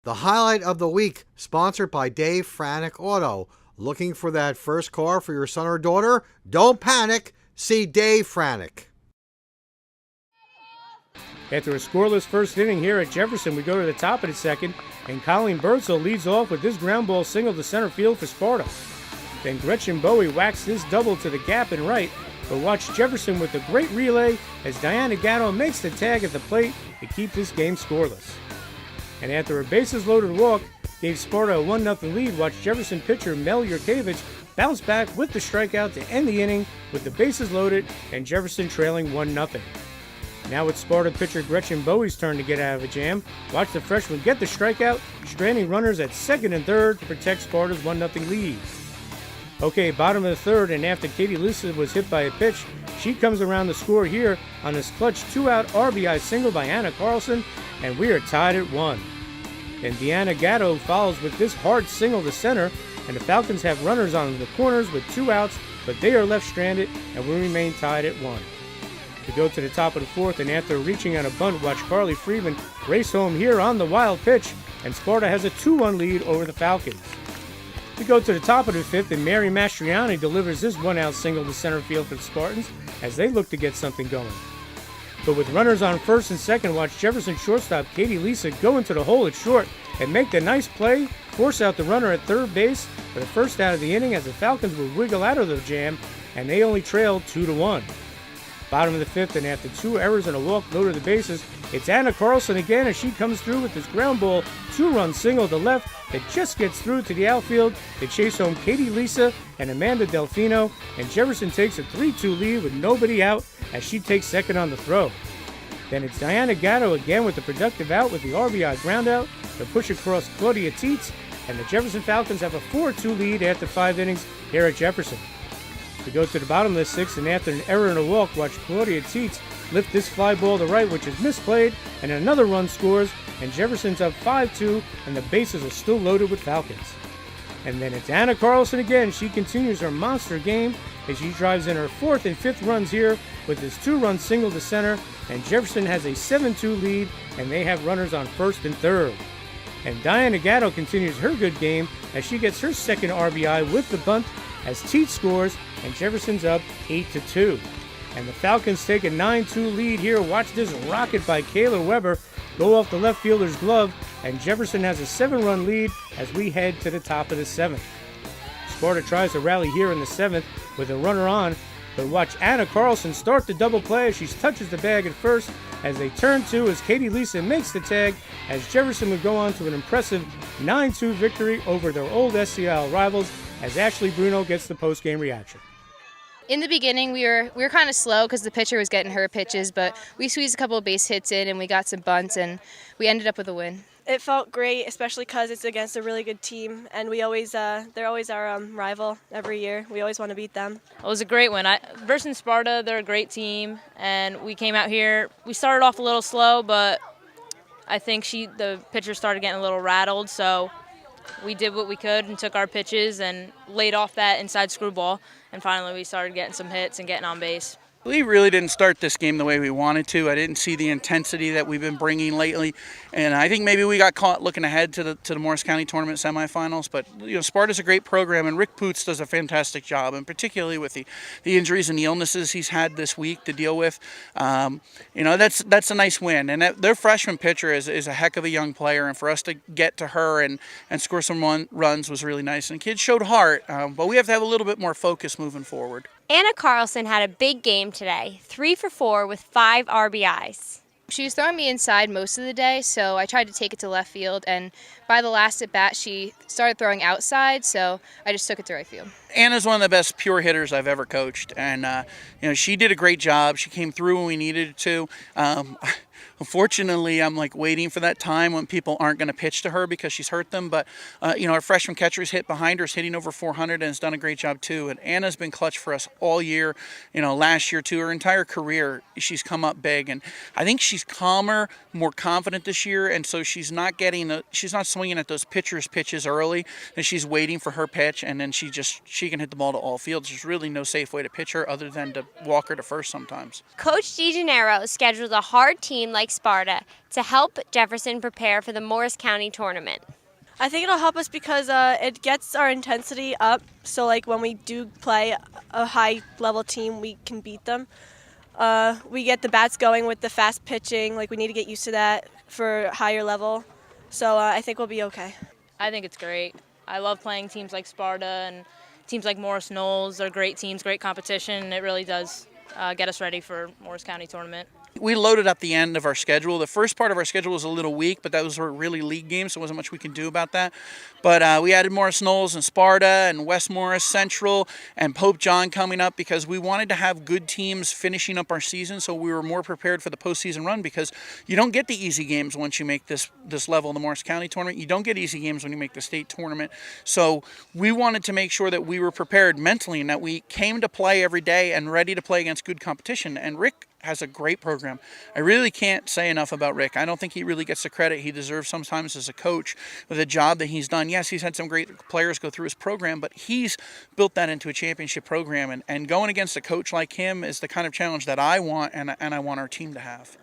The highlight of the week, sponsored by Dave Franek Auto. Looking for that first car for your son or daughter? Don't panic. See Dave Franek. After a scoreless first inning here at Jefferson, we go to the top of the second, and Colleen Birdsell leads off with this ground ball single to center field for Sparta. Then Gretchen Bowie whacks this double to the gap and right, but watch Jefferson with a great relay as Diana Gatto makes the tag at the plate to keep this game scoreless. And after a bases-loaded walk gave Sparta a 1-0 lead, watch Jefferson pitcher Mel Yurkevich bounce back with the strikeout to end the inning with the bases loaded and Jefferson trailing 1-0. Now it's Sparta pitcher Gretchen Bowie's turn to get out of a jam. Watch the freshman get the strikeout, stranding runners at second and third to protect Sparta's 1-0 lead. Okay, bottom of the third, and after Katie Lisa was hit by a pitch, she comes around the score here on this clutch 2-out RBI single by Anna Carlson, and we are tied at 1. Then Deanna Gatto follows with this hard single to center, and the Falcons have runners on the corners with 2 outs, but they are left stranded, and we remain tied at 1. We go to the top of the fourth, and after reaching on a bunt, watch Carly Freeman race home here on the wild pitch, and Sparta has a 2-1 lead over the Falcons. We go to the top of the fifth, and Mary Mastriani delivers this 1-out single to center field for the Spartans as they look to get something going. But with runners on first and second, watch Jefferson shortstop Katie Lisa go into the hole at short and make the nice play, force out the runner at third base for the first out of the inning as the Falcons will wiggle out of the jam, and they only trail 2-1. Bottom of the fifth, and after 2 errors and a walk low to the bases, it's Anna Carlson again as she comes through with this ground ball 2-run single to left that just gets through to the outfield to chase home Katie Lisa and Amanda Delfino, and Jefferson takes a 3-2 lead with nobody out as she takes second on the throw. Then it's Diana Gatto again with the productive out with the RBI groundout to push across Claudia Tietz, and the Jefferson Falcons have a 4-2 lead after 5 innings here at Jefferson. We go to the bottom of the sixth, and after an error and a walk, watch Claudia Tietz lift this fly ball to right, which is misplayed, and another run scores, and Jefferson's up 5-2, and the bases are still loaded with Falcons. And then it's Anna Carlson again. She continues her monster game as she drives in her 4th and 5th runs here with this 2-run single to center, and Jefferson has a 7-2 lead, and they have runners on first and third. And Diana Gatto continues her good game as she gets her second RBI with the bunt as Tietz scores, and Jefferson's up 8-2. And the Falcons take a 9-2 lead here. Watch this rocket by Kayla Weber go off the left fielder's glove, and Jefferson has a 7-run lead as we head to the top of the 7th. Sparta tries to rally here in the 7th with a runner on, but watch Anna Carlson start the double play as she touches the bag at first as they turn to as Katie Lisa makes the tag as Jefferson would go on to an impressive 9-2 victory over their old SCL rivals as Ashley Bruno gets the post-game reaction. In the beginning, we were kind of slow because the pitcher was getting her pitches, but we squeezed a couple of base hits in and we got some bunts, and we ended up with a win. It felt great, especially because it's against a really good team, and they're always our rival every year. We always want to beat them. It was a great win. Versus Sparta, they're a great team, and we came out here. We started off a little slow, but I think the pitcher started getting a little rattled, so we did what we could and took our pitches and laid off that inside screwball, and finally we started getting some hits and getting on base. We really didn't start this game the way we wanted to. I didn't see the intensity that we've been bringing lately, and I think maybe we got caught looking ahead to the Morris County Tournament semifinals. But Sparta's a great program, and Rick Poots does a fantastic job, and particularly with the injuries and the illnesses he's had this week to deal with. That's a nice win, and their freshman pitcher is a heck of a young player, and for us to get to her and score some runs was really nice. And the kids showed heart, but we have to have a little bit more focus moving forward. Anna Carlson had a big game today, 3 for 4 with 5 RBIs. She was throwing me inside most of the day, so I tried to take it to left field, and by the last at bat, she started throwing outside, so I just took it to right field. Anna's one of the best pure hitters I've ever coached, and she did a great job. She came through when we needed to. Unfortunately, I'm waiting for that time when people aren't going to pitch to her because she's hurt them. But, our freshman catcher's hit behind her, is hitting over 400 and has done a great job too. And Anna's been clutch for us all year, last year too. Her entire career, she's come up big. And I think she's calmer, more confident this year. And so she's not swinging at those pitcher's pitches early. And she's waiting for her pitch. And then she can hit the ball to all fields. There's really no safe way to pitch her other than to walk her to first sometimes. Coach DeGennaro scheduled a hard team like like Sparta to help Jefferson prepare for the Morris County tournament? I think it'll help us because it gets our intensity up. So like when we do play a high level team, we can beat them. We get the bats going with the fast pitching. Like we need to get used to that for higher level. So I think we'll be okay. I think it's great. I love playing teams like Sparta and teams like Morris Knowles. They're great teams, great competition. It really does get us ready for Morris County tournament. We loaded up the end of our schedule. The first part of our schedule was a little weak, but those were really league games, so there wasn't much we could do about that. But we added Morris Knowles and Sparta and West Morris Central and Pope John coming up because we wanted to have good teams finishing up our season, so we were more prepared for the postseason run because you don't get the easy games once you make this level, the Morris County tournament. You don't get easy games when you make the state tournament. So we wanted to make sure that we were prepared mentally and that we came to play every day and ready to play against good competition. And Rick has a great program. I really can't say enough about Rick. I don't think he really gets the credit he deserves sometimes as a coach with the job that he's done. Yes, he's had some great players go through his program, but he's built that into a championship program. And going against a coach like him is the kind of challenge that I want and I want our team to have.